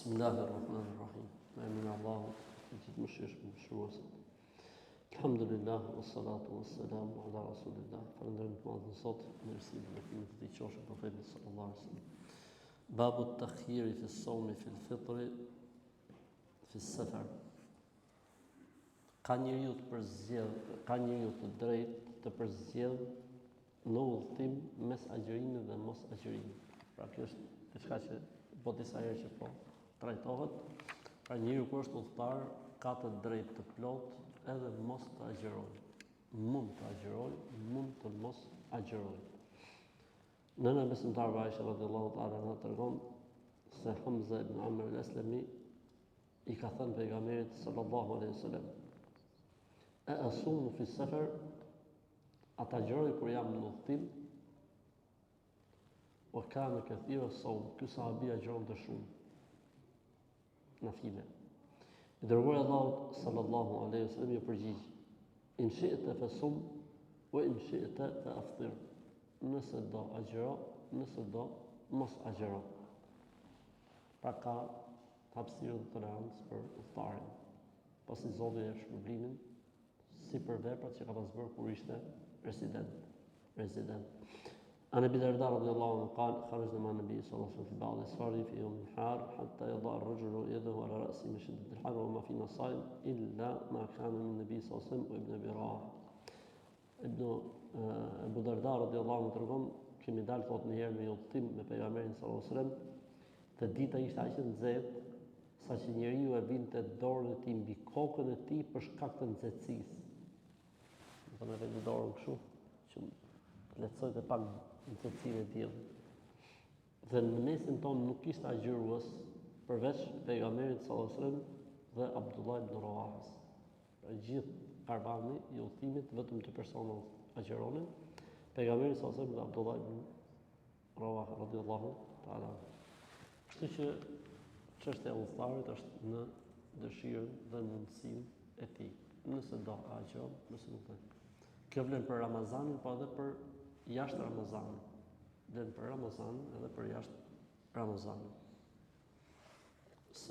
Bismillahirrahmanirrahim. Me emrin e Allahut, i gjithë mëshirshëm. Alhamdulillah, wassalatu wassalamu ala rasulillah. Falënderim të madhin sot, mirësinë e Tij të qofshin profetit sallallahu alaihi wasallam. Babu at-takhiri fi as-sawmi fi al-fitr fi as-safar. Ka njeriu të drejtë të përzgjedh në udhtim mes agjërimit dhe mos agjërimit. Pra kjo është diçka që disa herë që po trajtohet. Pra njeriu kur është udhëtar ka të drejtë të plot edhe mos të agjërojë. Mund të agjërojë, mund të mos agjërojë. Nëna besimtarve Aisha radhiyallahu ta'ala anha tregon se Hamza ibn Amr al-Aslami i ka thënë pejgamberit sallallahu alaihi wasallam: "A asumu fi safar?" Ata agjëroj kur jam në udhtim. O kana kathira as-sawm, ky sahabi agjeron të shumë nafile. I dërguari Allahut sallallahu alaihi wasallam i përgjigj: "In shi'ta fasum wa in shi'ta fa aftir." Nëse do agjëro, nëse do mos agjëro. Pra ka hapësirë dhe tolerancë për udhëtarin. Pasi Zoti e jep shpërblimin si për veprat që ka pas bërë kur ishte resident. عن ابي الدرداء رضي الله عنه قال: خرجنا مع النبي صلى الله عليه وسلم في بعض اسفاره في يوم حار حتى يضع الرجل يده على راسه من شده الحر وما فينا صائم الا ما كان من النبي صلى الله عليه وسلم وابن ابي رواحه. Abu Darda radhiyallahu anhu tregon, kemi dalë thot një herë me udhtim me pejgamberin sallallahu alaihi wasallam, dhe dita ishte aq e nxehtë saqë njeriu e vinte dorën e tij mbi kokën e tij për shkak të nxehtësisë. Do të thonë dorën kështu që lehtësoj të pak nxehtësinë e diellit. Dhe në mesin tonë nuk ishte agjërues përveç pejgamberit sallallahu alaihi wasallam dhe Abdullah ibn Rawahas. Pra gjithë karavani i udhëtimit vetëm të persona agjëronin, pejgamberi sallallahu alaihi wasallam dhe Abdullah ibn Rawaha radhiyallahu ta'ala. Kështu që çështja e udhëtarit është në dëshirën dhe mundësinë e tij. Nëse do agjon, nëse nuk do. Kjo vlen për Ramazanin, po edhe për jashtë Ramazanit. Vlen për Ramazanin edhe për jashtë Ramazanit.